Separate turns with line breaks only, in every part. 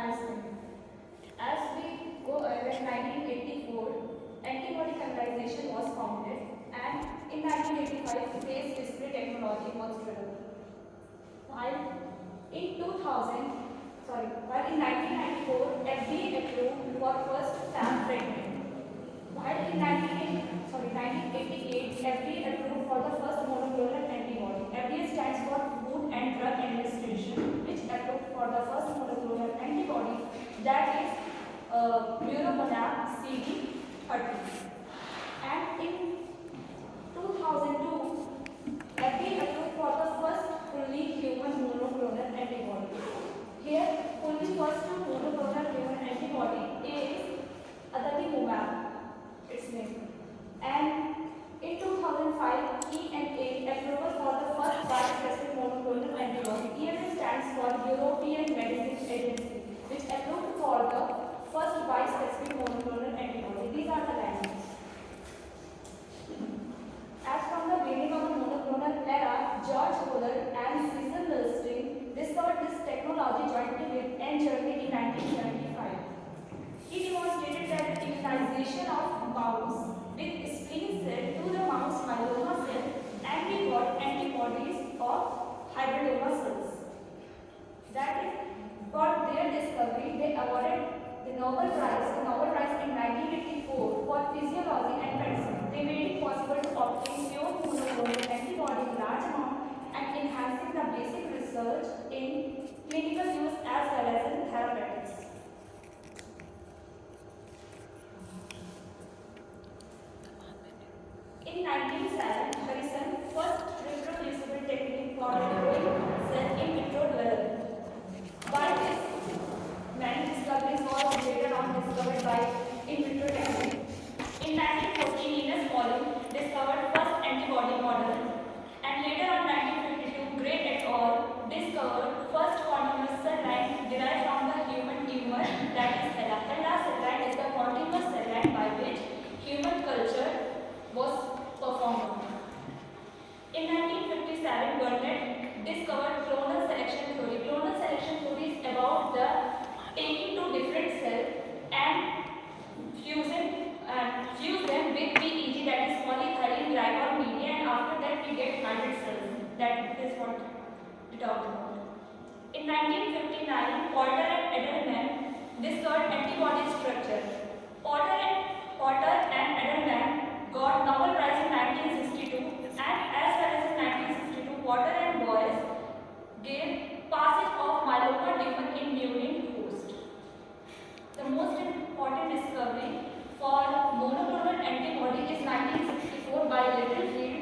milestone. As we go ahead, 1984, antibody conversation was founded, and in 1985, phase display technology was developed. While while in 1994, FDA approved for first TAM treatment. While in 1988, FDA approved for the first monoclonal antibody. FDA stands for Food and Drug Administration, which approved for the first monoclonal antibody, that is Muromonab CD30. And in 2002, FDA approved for the first fully human monoclonal antibody. Here, fully first monoclonal human antibody is adalimumab, its name. And in 2005, EMA approval for the first bispecific monoclonal antibody. EMA stands for European Medicines Agency, which approved for the first bispecific monoclonal antibody. These are the landmarks. As from the beginning of the monoclonal era, George Fuller and Cecil Milstein discovered this technology jointly with N. Jervey in 1975. He demonstrated that the immunization of mouse with spleen cell to the mouse myeloma cell and we got antibodies of hybridoma cells. That is, for their discovery, they awarded the Nobel Prize in 1984 for physiology and medicine. They made it possible to obtain pure monoclonal antibody in large amount and enhancing the basic research in clinical use as well as in therapeutics. In 1907, Harrison first reproducible technique for growing cell in vitro developed. By this, many discoveries were later on discovered by in vitro technique. In 1914, Linus Pauling discovered first antibody model, and later on 1952, Gray et al. Discovered first continuous cell line derived from the human tumor, that is HeLa. HeLa cell line is the continuous cell line by which human culture was performed. In 1957, Burnett discovered clonal selection theory. Clonal selection theory is about the taking two different cells and fuse them with PEG, that is polyethylene glycol media, and after that we get hybrid cells. That is what we talked about. In 1959, Porter and Edelman discovered antibody structure. Porter and Edelman got Nobel Prize in 1962, and as well as in 1962, Porter and Boyce gave passage of myeloma different in murine host. The most important discovery for monoclonal antibody is 1964 by Littlefield,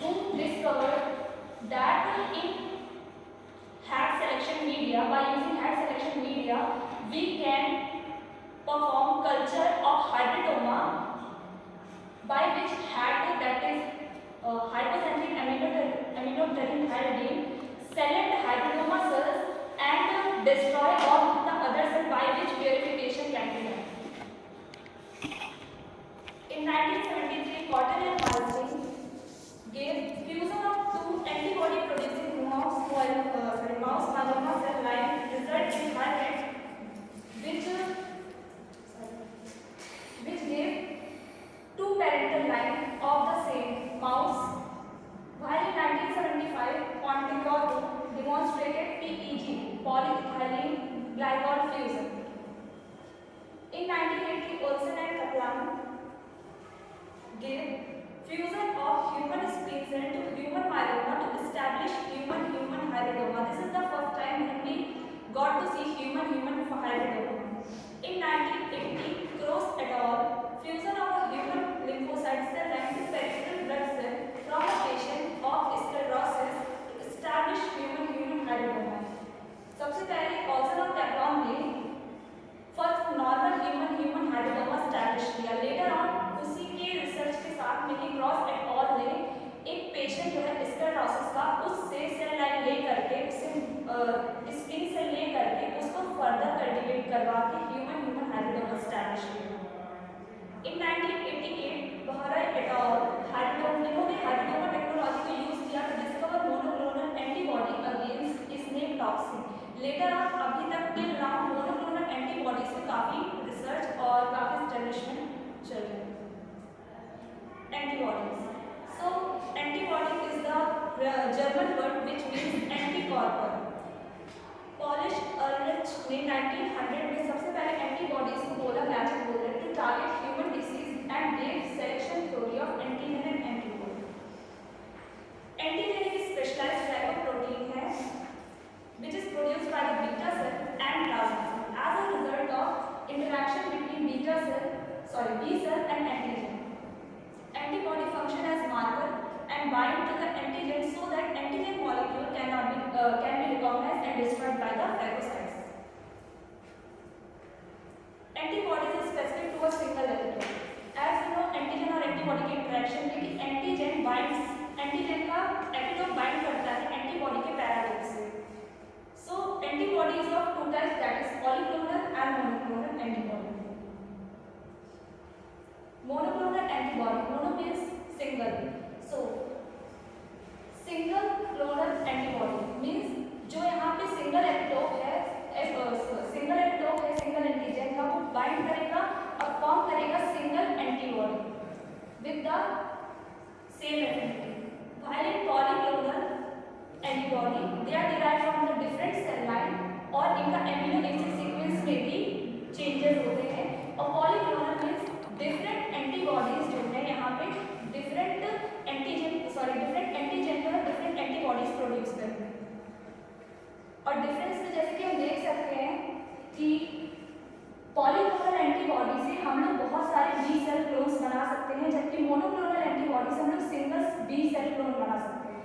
who discovered that in hat selection media, by using hat selection media, we can perform culture of hybridoma, by which hat, that is hypoxanthine aminopterin pyridine, select hybridoma cells and destroy all the other cells, by which purification can be done. In 1973, Cotton and Milstein gave fusion of two antibody-producing mouse myeloma cell line result in hybrid, which gave two parental lines of the same mouse. While in 1975, Pontecorvo demonstrated PEG, polyethylene glycol fusion. In 1980, Olsen and Kaplan gave fusion of human spleen cell to human myeloma to establish human hybridoma. This is the first time when we got to see human hybridoma. In 1980, Cross et al. Fusion of a human lymphocyte cell line to peripheral blood cell from a patient of sclerosis to establish human hybridoma. सबसे पहले Olson और कैप्लॉन ने first normal human hybridoma establish किया. Later on उसी के research के साथ Mickey cross at all ने एक पेशेंट जो है स्क्लेरोसिस का, उससे सेल लाइन ले करके, उससे स्किन से ले करके उसको फर्दर कल्टीवेट करवा के ह्यूमन हाइब्रिडोमा स्टैब्लिश किया. In 1988, Bahra et al. इन्होंने हाइब्रिडोमा टेक्नोलॉजी को यूज किया to discover monoclonal antibody against snake toxin. Later on, अभी तक till now monoclonal काफ़ी रिसर्च और काफ़ी स्टैब्लिशमेंट चल रहे हैं। Antibodies, so antibody is the German word which means antikorper. Paul Ehrlich ने 1900 में सबसे पहले एंटीबॉडीज को बोला, मैजिक बोला to target human disease and gave selection theory of antigen and antibody. Antigen एक स्पेशलाइज्ड ग्लाइकोप्रोटीन है which is produced by the beta cell and plasma cell as a result of interaction between B cell and antigen. Antibody function as marker and bind to the antigen so that antigen molecule can be recognized and destroyed by the phagocytes. Antibody is specific to a single epitope. As you know, antigen और antibody की interaction में कि antigen binds, antigen का epitope bind करता है antibody के paratope से. So antibody is of two types, that is polyclonal and monoclonal antibody. Monoclonal antibody, mono means single. So single clonal antibody means जो यहाँ पे single epitope है, single antigen का वो bind करेगा और form करेगा single antibody with the same affinity. While in polyclonal antibody they are derived from the different cell line और इनका amino acid sequence में भी changes होते हैं। और polyclonal means different antibodies जो है यहाँ पे different antigen और different antibodies produce करते हैं। और difference में जैसे कि हम देख सकते हैं कि polyclonal antibody से हम लोग बहुत सारे B cell clones बना सकते हैं, जबकि monoclonal antibody से हम लोग single B cell clone बना सकते हैं।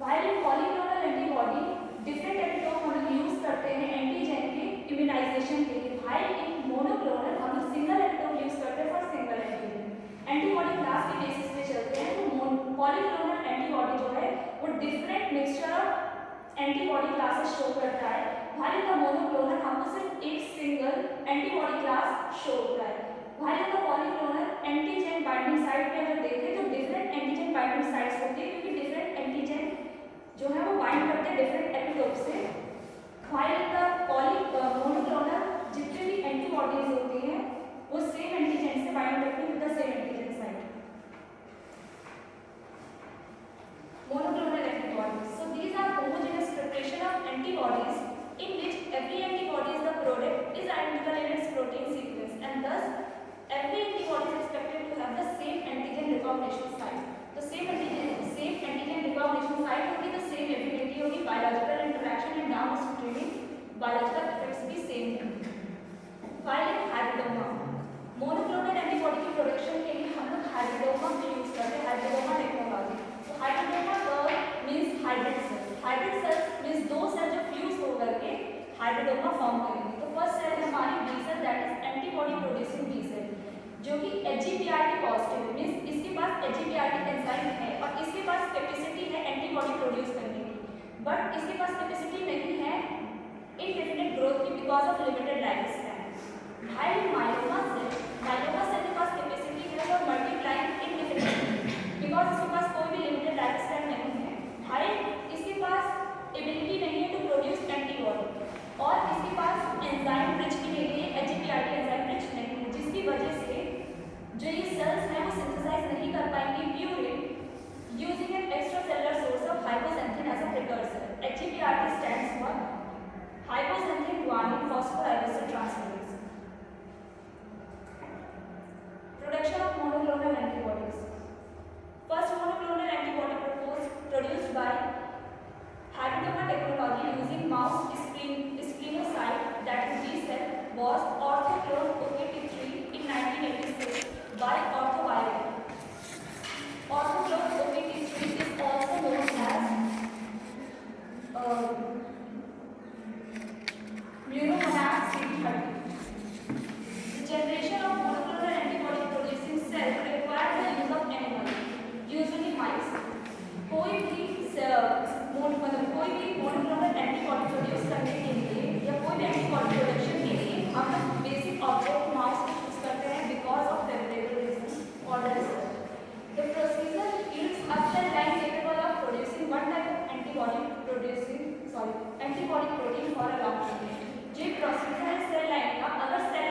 While in polyclonal antibody different epitope हम लोग यूज करते हैं एंटीजन के इम्यूनाइजेशन के लिए, while in monoclonal हम लोग सिंगल epitope यूज करते हैं for single antigen. Antibody class के बेसिस पे चलते हैं, तो पॉलीक्लोनल एंटीबॉडी जो है वो different mixture of antibody classes show करता है, while in मोनोक्लोनल हमको सिर्फ एक सिंगल एंटीबॉडी क्लास शो होता है। while in polyclonal antigen binding site पे अगर देखें तो डिफरेंट एंटीजन बाइंडिंग साइट्स होती है, क्योंकि डिफरेंट एंटीजन जो है वो बाइंड करते हैं डिफरेंट एपिटोप से। while in मोनोक्लोनल जितने भी एंटीबॉडीज होती हैं वो सेम एंटीजन से बाइंड करती हैं with the same antigen site. Monoclonal antibodies. So these are homogeneous preparation of antibodies in which every antibody is the product is identical in its protein sequence, and thus every antibody is expected to have the same antigen recognition site. The same antigen recognition site होगी, the same affinity होगी, biological interaction and downstream biological effects भी same होंगे। While in hybridoma, monoclonal antibody की production के लिए हम लोग hybridoma का यूज करते हैं, hybridoma टेक्नोलॉजी। तो hybridoma term means hybrid cell. Hybrid cells means दो सेल जो फ्यूज होकर के hybridoma फॉर्म करेंगे। तो फर्स्ट सेल है हमारी B cell, that is antibody producing B cell, जो कि HGPRT पॉजिटिव मीन्स इसके पास HGPRT एंजाइम है और इसके पास कैपेसिटी है एंटीबॉडी प्रोड्यूस करने की, बट इसके पास कैपेसिटी नहीं है इनडेफिनिट ग्रोथ की because of limited life span. while myeloma cell के पास कैपेसिटी है फॉर मल्टीप्लाइंग इनडेफिनिटली बिकॉज इसके पास कोई भी लिमिटेड लाइफ स्पैन नहीं है। while इसके पास एबिलिटी नहीं है टू प्रोड्यूस एंटीबॉडी और इसके पास एंजाइम रिच के लिए HGPRT एंजाइम रिच नहीं है, जिसकी वजह से जो ये सेल्स हैं वो सिंथेसाइज नहीं कर पाएंगे purine using an extracellular source of hypoxanthine as a precursor. HGPRT stands for hypoxanthine guanine phosphoribosyl transferase. Production of monoclonal antibodies. First monoclonal antibody produced by hybridoma technology using mouse splenocyte, that is B cell, was orthoclone OKT3 in 1986 by OrthoBio. Orthoclone OKT3 is also known as Muromonab CD30. The generation of monoclonal antibody producing cell required the use of animal, usually mice. कोई भी monoclonal antibody produce करने के लिए या कोई भी antibody production के लिए हम लोग बेसिक ऑब्जेक्ट माउस यूज करते हैं बिकॉज ऑफ फेवरेबल रीजन और the procedure yields a cell line capable of producing one type of antibody protein for a long period. जो प्रोसीजर है सेल लाइन का, अगर सेल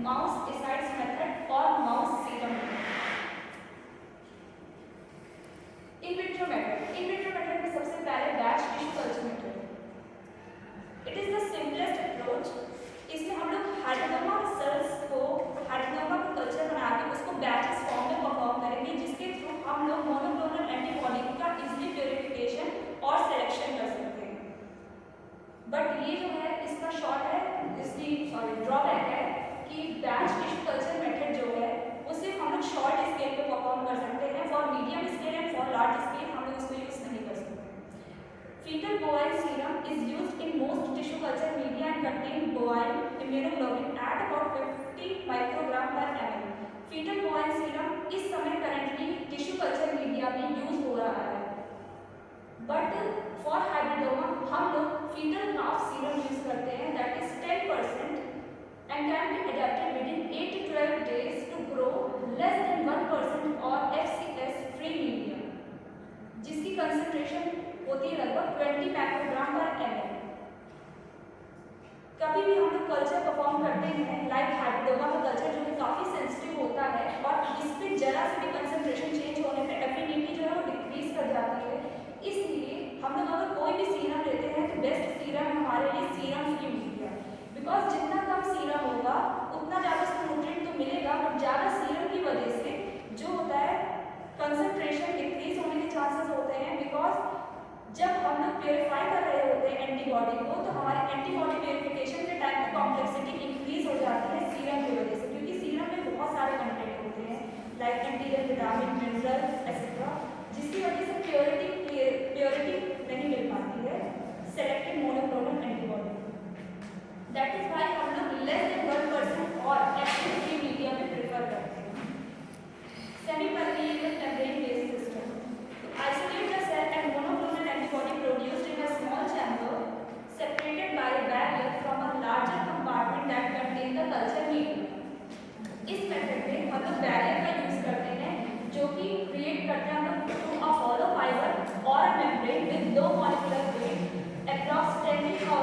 माउस एसाइड्स मेथड और mouse serum. In vitro method में सबसे पहले batch tissue culture method. It is the simplest approach. इसमें हम लोग हाइड्रोडोमा सेल्स को हाइड्रोडोमा का कल्चर बना के उसको बैचेस फॉर्म में परफॉर्म करेंगे, जिसके थ्रू हम लोग मोनोक्लोनल एंटीबॉडी का इजीली प्यूरिफिकेशन और सिलेक्शन कर सकते हैं। बट ये जो है इसका शॉर्ट है, इसकी ड्रॉबैक है कि बैच टिश्यू कल्चर मेथड जो है वो सिर्फ हम लोग शॉर्ट स्केल पे परफॉर्म कर सकते हैं। For medium scale and for large scale हम लोग उसको यूज नहीं कर सकते। Fetal bovine serum is used in most tissue culture media and contain bovine immunoglobulin at about 50 microgram per ml. Fetal bovine serum इस समय currently tissue culture media में use हो रहा है। But for hybridoma हम लोग fetal calf serum use करते हैं, that is 10% and can be adapted within 8 to 12 days to grow less than 1% or FCS free media, जिसकी concentration होती है लगभग 20 माइक्रोग्राम पर ml। कभी भी हम लोग कल्चर परफॉर्म करते हैं लाइक हाइब्रिडोमा का कल्चर जो कि काफ़ी सेंसिटिव होता है और इस पर जरा से भी कंसंट्रेशन चेंज होने पे एफिनिटी जो है वो डिक्रीज कर जाती है। इसलिए हम लोग अगर कोई भी सीरम लेते हैं तो बेस्ट सीरम हमारे लिए सीरम फ्री मीडिया, बिकॉज जितना कम सीरम होगा उतना ज़्यादा उसको न्यूट्रिएंट तो मिलेगा, बट ज़्यादा सीरम की वजह से जो होता है कंसंट्रेशन डिक्रीज होने के चांसेस होते हैं। बिकॉज जब हम लोग प्योरीफाई कर रहे होते हैं एंटीबॉडी को तो हमारे एंटीबॉडी प्योरीफिकेशन के टाइम पे कॉम्प्लेक्सिटी इंक्रीज हो जाती है सीरम की वजह से, क्योंकि सीरम में बहुत सारे कंटेंट होते हैं like anterior vitamin mineral etcetera, जिसकी वजह से प्योरिटी नहीं मिल पाती है selected monoclonal antibody. That is why हम लोग लेस देन 1% और एक्टिव फ्री मीडिया में प्रेफर करते हैं। Semi permeable membrane based system isolate the cell and monoclonal antibody produced in a small chamber separated by a barrier from a larger compartment that contain the culture medium। इस method में हम लोग barrier का use करते हैं जो कि create करते हैं हम लोग थ्रू अ hollow fiber और a membrane with low molecular weight across 10,000 to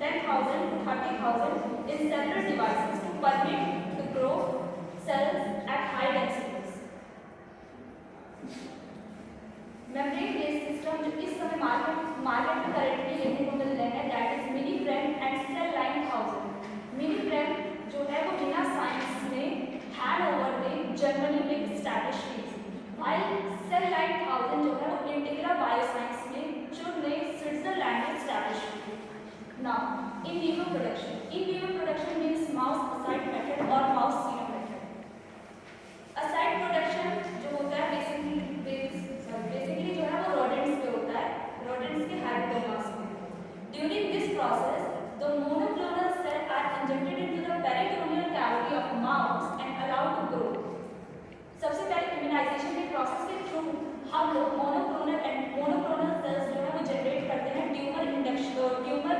30,000 in several devices to permit to grow cells at high densities। Membrane based system जो इस समय मार्केट में करेंटली देखने को मिल रहे हैं that is mini frame and cell line 1000। Mini frame जो है वो बिना साइंस में हैंड ओवर में जर्मनी में स्टैब्लिश की थी, while सेल लाइन 1000 जो है वो इंटीग्रा बायोसाइंस में जो ने स्विट्जरलैंड में स्टैब्लिश की। Now in vivo production means mouse ascites method और mouse serum method. Ascites production जो होता है बेसिकली जो है वो रोडेंट्स पे होता है, रोडेंट्स के हाइड्रोमास में। During this process the monoclonal cell are injected into the peritoneal cavity of mouse and allowed to grow. सबसे पहले इम्यूनाइजेशन के प्रोसेस के थ्रू हम लोग मोनोक्लोनल सेल्स जो है वो जनरेट करते हैं ट्यूमर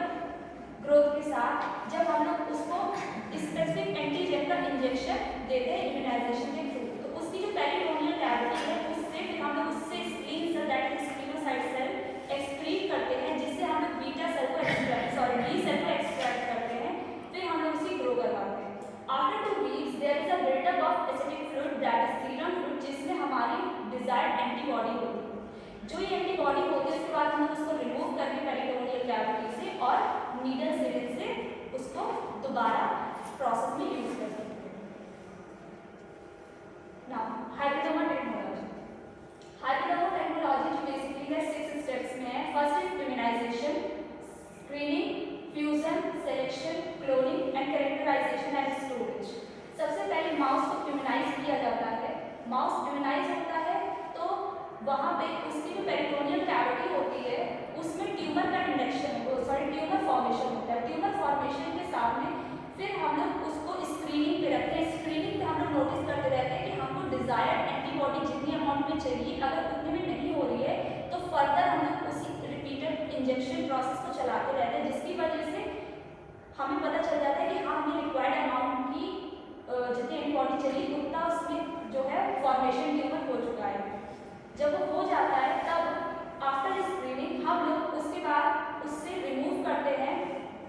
ग्रोथ के साथ। जब हम लोग उसको स्पेसिफिक एंटीजन का इंजेक्शन देते हैं इम्यूनाइजेशन के थ्रू, तो उसकी जो पेरिटोनियल कैविटी है उससे फिर हम लोग उससे spleen cell that is splenocyte cell excrete करते हैं, जिससे हम लोग डी सेल को एक्सट्रैक्ट करते हैं, फिर हम लोग उसे ग्रो करवाते हैं। After 2 weeks there is a buildup of acetic fluid that is serum fluid, जिसमें हमारी डिजायर्ड एंटीबॉडी होती है। जो ये एंटीबॉडी होती है उसके बाद हम लोग उसको रिमूव करके पेरिटोनियल कैविटी से और नीडल सिरिंज से उसको दोबारा प्रोसेस में यूज कर सकते हैं। नाउ हाइब्रिडोमा टेक्नोलॉजी जो बेसिकली है 6 स्टेप्स में है। First is immunisation, screening, fusion, selection, cloning and characterisation and storage. सबसे पहले माउस को इम्यूनाइज किया जाता है। माउस इम्यूनाइज होता है तो वहाँ पे उसकी जो पेरिटोनियल कैविटी होती है उसमें ट्यूमर फॉर्मेशन होता है। ट्यूमर फॉर्मेशन के साथ में फिर हम लोग उसको स्क्रीनिंग पे रखते हैं। स्क्रीनिंग पे हम लोग नोटिस करते रहते हैं कि हमको डिजायर्ड एंटीबॉडी जितनी अमाउंट में चाहिए, अगर उतने में नहीं हो रही है तो फर्दर हम लोग उसी रिपीटेड इंजेक्शन प्रोसेस को चलाते रहते हैं, जिसकी वजह से हमें पता चल जाता है कि हाँ हमें रिक्वायर्ड अमाउंट की जितनी एंटीबॉडी चाहिए उतना उसमें जो है फॉर्मेशन ट्यूमर हो चुका है। जब वो हो जाता है तब आफ्टर स्क्रीनिंग हम लोग उसके बाद उससे रिमूव करते हैं,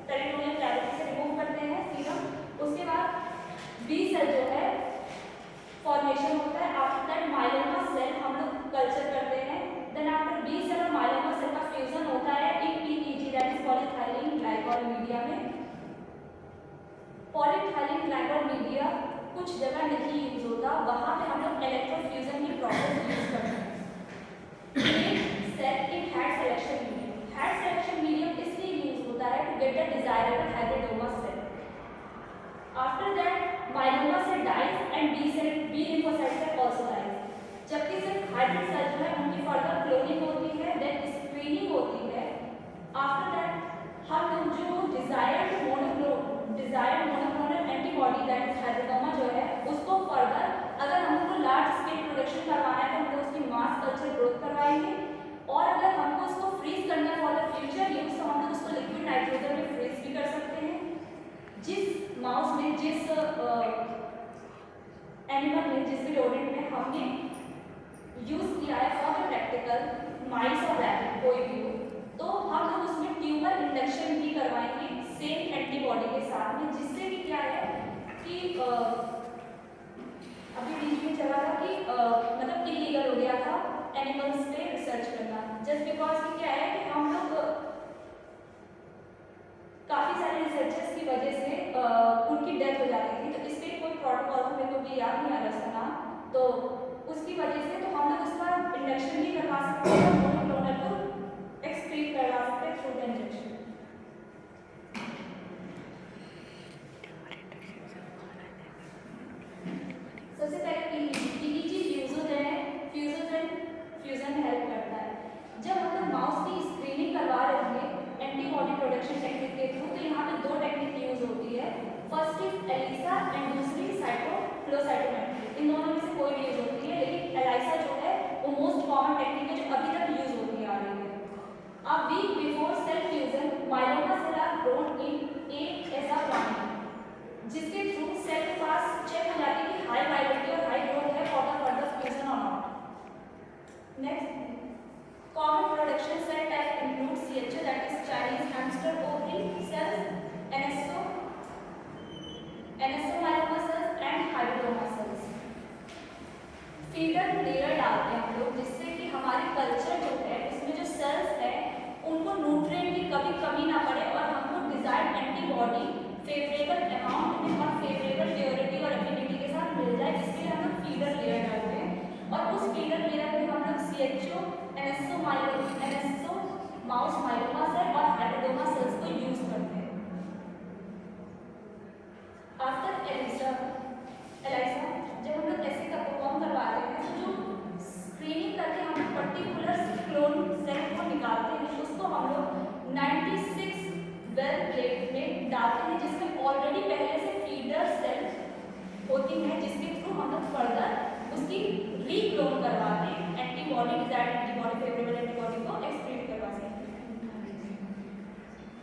पेरिटोनियल कैविटी से रिमूव करते हैं कुछ जगह नहीं यूज होता, वहाँ पे हम लोग इलेक्ट्रोफ्यूजन की प्रोसेस यूज करते हैं। Cell in head selection medium, head selection medium इसलिए यूज होता है to get the desirable hybridoma cell. After that myeloma cell dies and B lymphocyte cell also dies. जबकि सिर्फ हाइब्रिड सेल जो है उनकी फर्दर क्लोनिंग होती है, देन स्क्रीनिंग होती है। आफ्टर दैट हम लोग जो desired monoclonal antibody that is hybridoma जो है उसको फर्दर अगर हमको लार्ज स्केल प्रोडक्शन करवाना है तो हम लोग उसकी मास कल्चर ग्रोथ करवाएंगे, और अगर हमको उसको फ्रीज करना है फॉर द फ्यूचर यूज तो हम लोग उसको लिक्विड नाइट्रोजन में फ्रीज भी कर सकते हैं। जिस माउस में, जिस एनिमल में, जिस भी रोडेंट में हमने यूज किया है फॉर द प्रैक्टिकल माइस और रैबिट कोई भी हो, तो हम लोग उसमें ट्यूमर इंडक्शन भी करवाएंगे सेम एंटीबॉडी के साथ में, जिससे कि क्या है कि अभी बीच में चला था कि मतलब इलीगल हो गया था एनिमल्स पे रिसर्च करना, जस्ट बिकॉज कि क्या है कि हम लोग काफ़ी सारे रिसर्चर्स की वजह से उनकी डेथ हो जाती थी, तो इस पर कोई प्रोटोकॉल तो मेरे को भी याद नहीं आ रहा था नाम, तो उसकी वजह से तो हम लोग उसका इंडक्शन भी करवा सकते हैं, मोनोक्लोनल को एक्सक्रीट करवा सकते हैं थ्रू द इंजेक्शन। सबसे पहले पीईजी फ्यूजन में हेल्प करता है। जब हम लोग माउस की स्क्रीनिंग करवा रहे होंगे एंटीबॉडी प्रोडक्शन टेक्निक के थ्रू, तो यहाँ पे दो टेक्निक यूज होती है। फर्स्ट इज एलिसा एंड दूसरी साइटोफ्लोसाइटोमेट्री। इन दोनों में से कोई भी यूज होती है, लेकिन एलिसा जो है वो मोस्ट कॉमन टेक्निक है जो अभी तक यूज होती आ रही है। A week before cell fusion, myeloma cell are grown in a ऐसा प्लांट जिसके थ्रू सेल के पास चेक हो जाती है कि हाई वाइबिलिटी और हाई ग्रोथ है फॉर द फर्दर फ्यूजन और not. Next common production sale type include CHO that is Chinese hamster ovary sales, NSO myeloma cells and hybridoma sales. Feeder layer डालते हैं हम लोग जिससे कि हमारी कल्चर जो है इसमें जो सेल्स है उनको न्यूट्रिएंट की कभी कमी ना पड़े और हमको डिजायर्ड एंटीबॉडी फेवरेबल अमाउंट में और फेवरेबल प्योरिटी और एफिनिटी के साथ मिल जाए, जिसके लिए हम लोग फीडर लेयर डालते हैं। और उस फीडर लेयर में हम लोग CHO, NSO mouse myeloma cell और हाइब्रिडोमा सेल्स को यूज करते हैं। आफ्टर एलिसा जब हम लोग ऐसे का परफॉर्म करवाते हैं तो जो स्क्रीनिंग करके हम पर्टिकुलर क्लोन सेल को निकालते हैं, उसको हम लोग 96 वेल प्लेट में डालते हैं जिसमें ऑलरेडी पहले से फीडर सेल होती है, जिसके थ्रू हम लोग फर्दर उसकी रीक्लोन करवाते हैं antibody, desired antibody, favourable antibody को एक्सक्रीट करवा सकते हैं।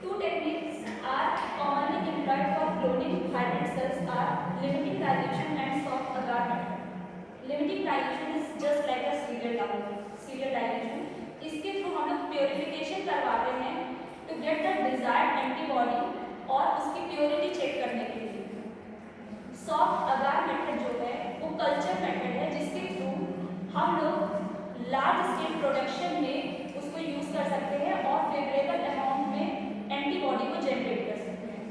To techniques are commonly employed for cloning hybrid sales are limiting dilution and soft agar method. Limiting dilution is just like a serial dilution. इसके through हम लोग purification करवाते हैं to get the desired antibody और उसकी purity check करने के लिए। सॉफ्ट अगार मेथड जो है वो कल्चर मेथड है जिसके थ्रू हम लोग लार्ज स्केल प्रोडक्शन में उसको यूज कर सकते हैं और फेवरेबल अमाउंट में एंटीबॉडी को जनरेट कर सकते हैं।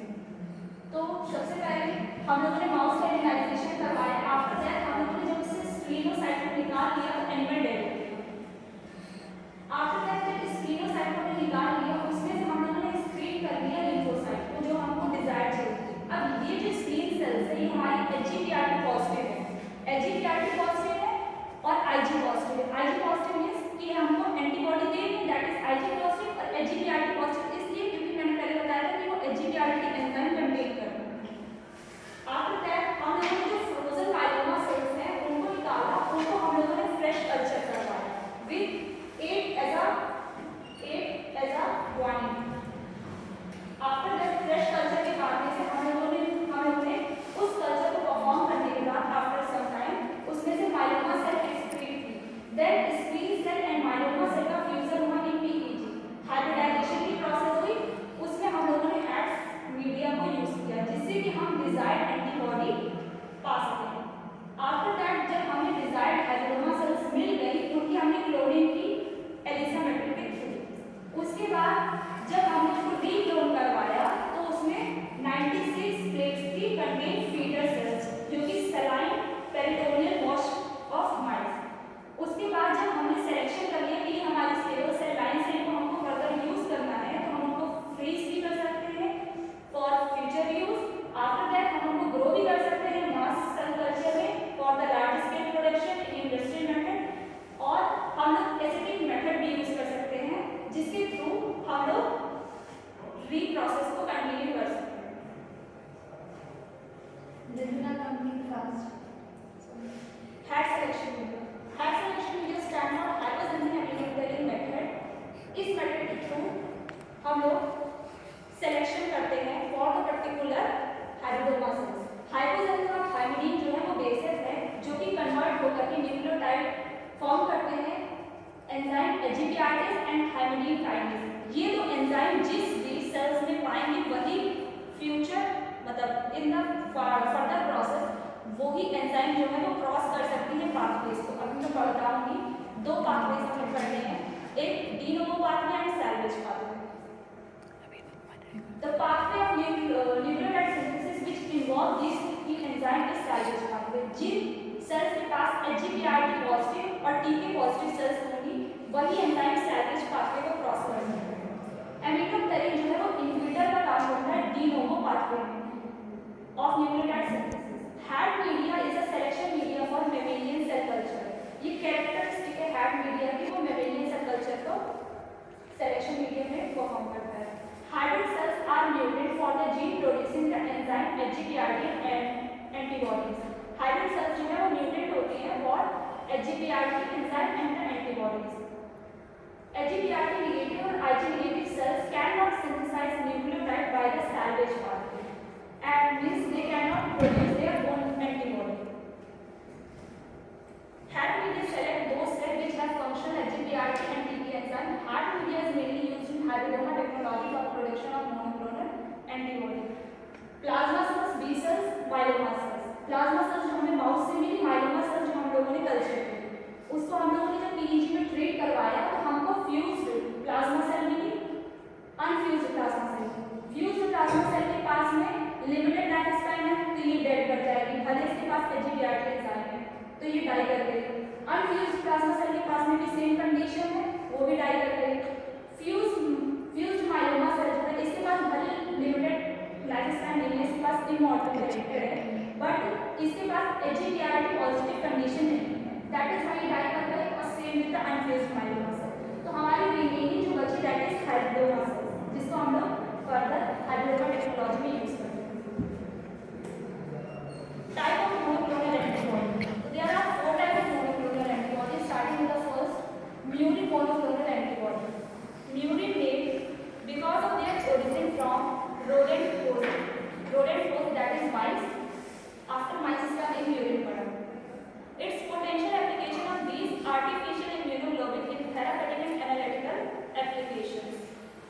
तो सबसे पहले हम लोगों ने माउस का एनालाइजेशन करवाया। आफ्टर दैट हम लोगों ने जब उससे स्क्रीनोसाइट को निकाल लिया तो एनिमल डेड। आफ्टर दैट जब स्क्रीनोसाइट को निकाल लिया उसमें से हम लोगों ने स्क्रीन कर लिया लिम्फोसाइट को जो हमको डिजायर चाहिए। अब ये जो स्क्रीन सेल्स है ये हमारी HGPRP पॉजिटिव है, HGPRP पॉजिटिव है और IG पॉजिटिव है। IG पॉजिटिव मींस कि हमको एंटीबॉडी देंगे दैट इज IG पॉजिटिव, और HGPRP पॉजिटिव इसलिए क्योंकि मैंने पहले बताया था कि वो HGPRP की एंजाइम कंटेन करते हैं। आफ्टर दैट हम लोगों ने जो फ्रोजन माइलोमा सेल्स हैं उनको निकाला, उनको हम लोगों ने फ्रेश कल्चर करवाया with 8 as a warning। After that fresh culture के बाद से हम लोगों ने उस कल्चर को परफॉर्म करने के बाद आफ्टर सम टाइम उसमें से माइलोमा सेल एक्सक्रीट की। Then screen
Nirmala complete fast.
Hat selection media. Hat selection media stand for hypogenetic engineering method. इस मेथड के थ्रू हम लोग सिलेक्शन करते हैं for the particular hybridoma cells. Hypogenic of thymidine जो है वो बेसेस है जो कि कन्वर्ट होकर के न्यूक्लियोटाइड फॉर्म करते हैं एंजाइम एजीपीआरटीज एंड थायमिडीन काइनेज। ये दो एंजाइम जिस भी सेल्स में पाएंगे वही फ्यूचर मतलब इन द फर्दर प्रोसेस वही एंजाइम जो है वो क्रॉस कर सकती है पाथवेज को। अभी मैं बताऊंगी दो पाथवेज हम करते हैं, एक de novo pathway and salvage pathway. The pathway of nucleotide synthesis which involve these three enzymes is salvage pathway। Jin sales के पास HGPRT पॉजिटिव और TK पॉजिटिव सेल्स होंगी वही एंजाइम सैल्वेज पाथवे को क्रॉस कर सकते हैं। एमिनोटेरिन जो है वो इनहिबिटर का काम करता है de novo pathway of nucleotide synthesis. Hat media is a selection media for mammalian cell culture. ये कैरेक्टरिस्टिक है हैट मीडिया की, वो मेमेलियन सेल कल्चर को सिलेक्शन मीडिया में परफॉर्म करता है। Hybrid cells are mutant for the gene producing the enzyme HGPRT and antibodies। Hybrid cells जो है वो mutant होती हैं for HGPRT enzyme and the antibodies। HGPRT negative और Ig negative cells cannot synthesize nucleotide by the salvage pathway and means they cannot produce their own antibody। Hat media select those cells which have functional HGPRT and TK enzyme। Hat media is mainly used in hybridoma technology for production of monoclonal antibody। Plasma cells, B cells, myeloma cells। Plasma cells जो हमें mouse से मिली, myeloma cells जो हम लोगों ने culture की, उसको हम लोगों ने जब पीईजी में ट्रीट करवाया तो हमको फ्यूज्ड प्लाज्मा सेल मिली, unfused plasma cell. Fused plasma cell के पास में लिमिटेड लाइफ स्पैन है तो ये डेड कर जाएगी, भले इसके पास HGPRT एंजाइम है तो ये डाई कर गई। अनफ्यूज्ड प्लाज्मा सेल के पास में भी सेम कंडीशन है, वो भी डाई कर गई। फ्यूज्ड माइलोमा सेल जो है इसके पास भले लिमिटेड लाइफ स्पैन नहीं है, इसके पास इमॉर्टल कैरेक्टर है बट इसके पास HGPRT पॉजिटिव कंडीशन नहीं है, दैट इज व्हाई डाई कर गई। और same with the unfused myeloma cell. तो हमारी रिमेनिंग जो बची दैट इज हाइब्रिडोमा सेल जिसको हम लोग फर्दर हाइब्रिडोमा टेक्नोलॉजी में यूज करते हैं। Type of monoclonal antibody. There are 4 types of monoclonal antibodies starting with the first murine monoclonal antibody। Murine name because of their origin from rodent host that is mice। After mice इसका एक murine पड़ा। Its potential application of these artificial immunoglobulin in therapeutic and analytical applications।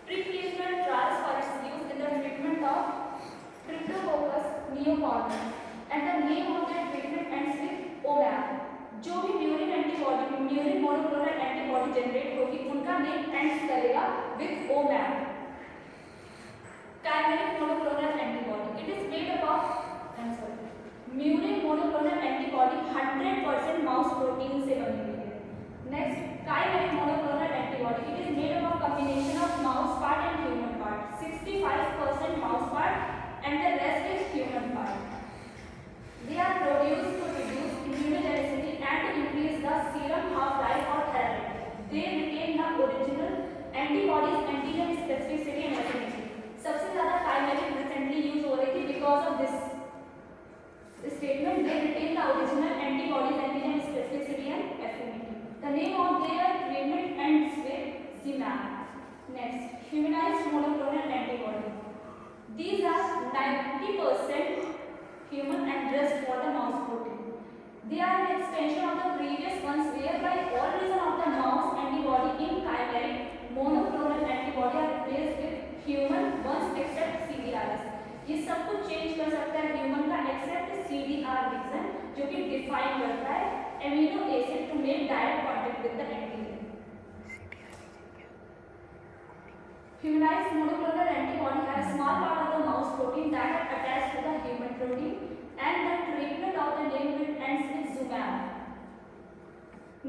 Preclinical trials for its use in the treatment of Cryptococcus neoformans and the name of their treatment ends with OMAP। जो भी murine antibody murine monoclonal antibody generate होगी उनका name ends करेगा with OMAP। Chimeric monoclonal antibody it is made up of murine monoclonal antibody 100% mouse protein से बनी हुई है। Next chimeric monoclonal antibody it is made up of combination of mouse part and human part. 65% mouse part and the rest is human part. They are produced to reduce immunogenicity and to increase the serum half-life or therapeutic। They retain the original antibodies, antigen specificity and affinity। सबसे ज़्यादा chimeric recently use हो रही थी because of this statement। They retain the original antibodies, antigen specificity and affinity। The name of their treatment ends with ZMapp। Next, humanized monoclonal antibody। These are 90% human and just for the mouse protein। They are an extension of the previous ones whereby all region of the mouse antibody in chimeric monoclonal antibody are replaced with human ones except CDRs। ये सब कुछ change कर सकता है human का accept CDR reason जो कि define करता है amino acid to make direct contact with the antigen. Humanized monoclonal antibody has a small part of the mouse protein that are attached to the human protein and the treatment of the name ends with ZMapp।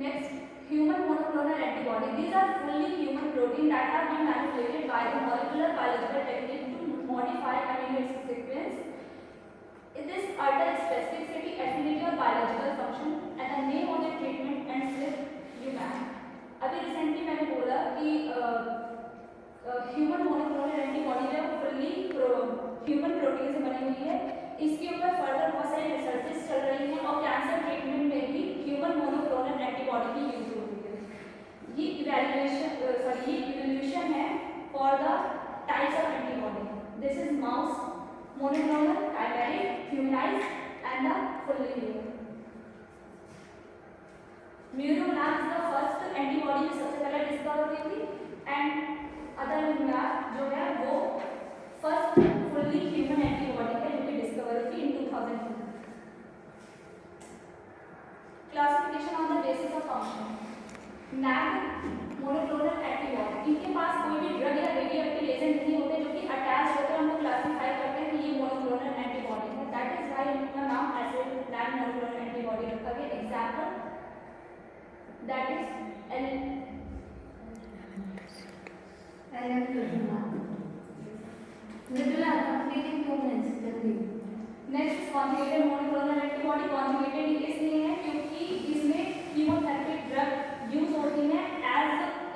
Next, human monoclonal antibody। These are fully human protein that have been manipulated by the molecular biological technique to modify amino acid sequence। This alter specificity, affinity or biological function and the name of the treatment ends with ZMapp। अभी recently मैंने बोला कि human monoclonal antibody जो है वो fully human protein से बनी हुई है। इसके ऊपर फर्दर बहुत ये इवोल्यूशन है for the types of antibody. This is mouse, monoclonal, chimeric, humanized and the fully human. Murolab is the first antibody जो सबसे पहले डिस्कवर हुई थी, एंड अदरलैब जो है वो फर्स्ट फुल्ली ह्यूमन एंटीबॉडी है जो कि डिस्कवर हुई थी इन 2002. Classification on the basis of function. NAB monoclonal antibody, इनके पास कोई भी ड्रग या रेडियो एक्टिव एजेंट नहीं होते जो कि अटैच होते हैं, उनको क्लासिफाई करते हैं कि ये मोनोक्लोनल एंटीबॉडी है. दैट इज व्हाई इनका नाम ऐसे नैब मोनोक्लोनल एंटीबॉडी रखा गया. Example that is next conjugated monoclonal antibody. Conjugated इसलिए है क्योंकि इसमें कीमोथेरेपी ड्रग यूज होती है as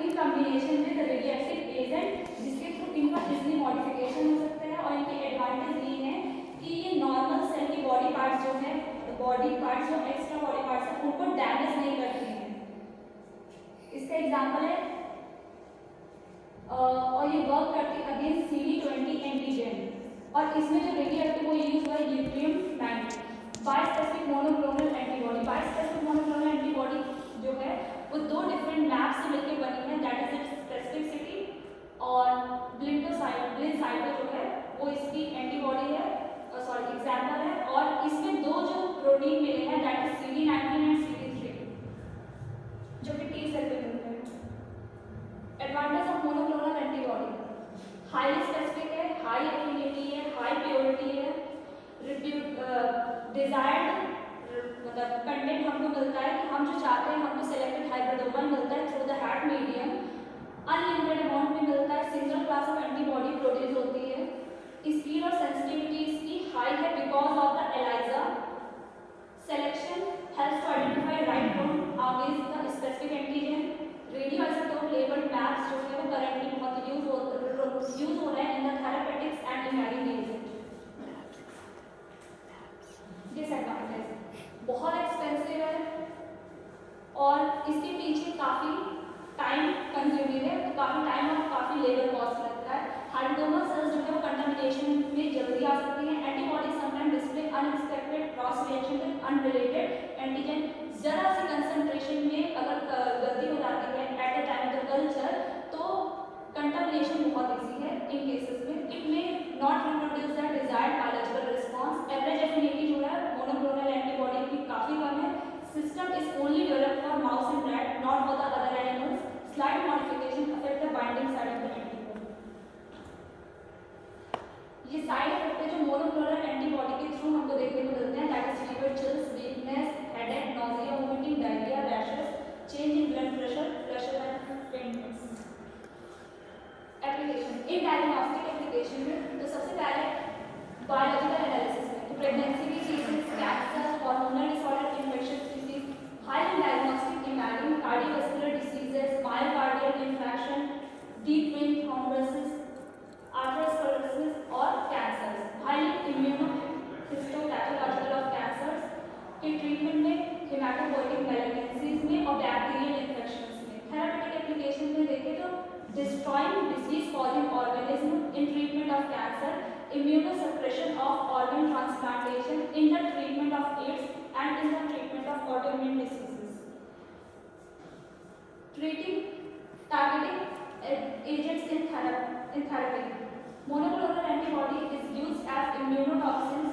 in combination with radioactive agent, जिसके थ्रू इनका इजली मॉडिफिकेशन हो सकता है. और इनके एडवांटेज ये है कि ये नॉर्मल सेल की बॉडी पार्ट्स जो है, बॉडी पार्ट्स जो एक्स्ट्रा बॉडी पार्ट्स है उनको डैमेज नहीं करती हैं. इसका एग्जांपल है और ये वर्क करती है अगेंस्ट CD20 एंटीजन. और इसमें जो रेडियोएक्टिव वो यूज हुआ है yttrium 90. Bispecific monoclonal antibody. Bispecific monoclonal antibody जो है वो दो डिफरेंट मैप से मिलकर बनी है. That is it's specificity. और ब्लिंसाइटो जो है वो इसकी एंटीबॉडी है, सॉरी एग्जांपल है. और इसमें दो जो प्रोटीन मिले हैं that is CD19 and CD3 जो कि टी सेल पे मिलते हैं. Advantage of monoclonal antibody. Highly specific है, हाई एफिनिटी है, हाई प्योरिटी है, डिजायर्ड मतलब कंटेंट हमको मिलता है कि हम जो चाहते हैं हमको सेलेक्टेड हाइब्रिडोमा मिलता है through the hat medium. Unlimited amount में मिलता है. Single class of antibody produce होती है. स्पीड और सेंसिटिविटी इसकी हाई है because of the ELISA. Selection helps to identify right bound against the specific antigen. Radio isotope labelled maps जो है वो करंटली बहुत यूज हो रहे हैं in the therapeutics and imaging agent. Disadvantage बहुत एक्सपेंसिव है और इसके पीछे काफ़ी टाइम कंज्यूमिंग है, तो काफ़ी टाइम और काफ़ी लेबर कॉस्ट लगता है. हाइब्रिडोमा सेल्स जो है वो कंटामिनेशन में जल्दी आ सकती हैं. Antibody sometime display unexpected cross reaction with unrelated antigen. जरा सी कंसंट्रेशन में अगर गलती हो जाती है at the time of the culture तो कंटामिनेशन बहुत ईजी है इन केसेस में. It may not reproduce the desired biological response. Average affinity जो है मोनोक्लोनल एंटीबॉडी की काफ़ी कम है. System is only developed for mouse and rat, not for the other animals. Slide modification affect the binding side of the antibody. ये side effect है जो monoclonal antibody के through हमको देखने को मिलते हैं. That is fever, chills, weakness, headache, nausea, vomiting, diarrhoea, rashes, change in blood pressure and faintness. Application. In diagnostic application में तो सबसे पहले बायोलॉजिकल एनालिसिस में तो प्रेगनेंसी की cases, cancer, hormonal disorder, infectious disease, high diagnostic imaging, cardiovascular diseases, myocardial infection, deep vein thrombosis, atherosclerosis और cancer. Highly इम्यूनोहिस्टोपैथोलॉजिकल of cancers के treatment में, हेमाटोपोइटिक मैलिग्नेंसीज में और बैक्टीरियल इन्फेक्शंस में. थेरेपेटिक एप्लीकेशन में देखें तो destroying disease causing organism in treatment of cancer, immunosuppression of organ transplantation, in the treatment of AIDS and in the treatment of autoimmune diseases. Treating targeting agents in therapy. Monoclonal antibody is used as immunotoxins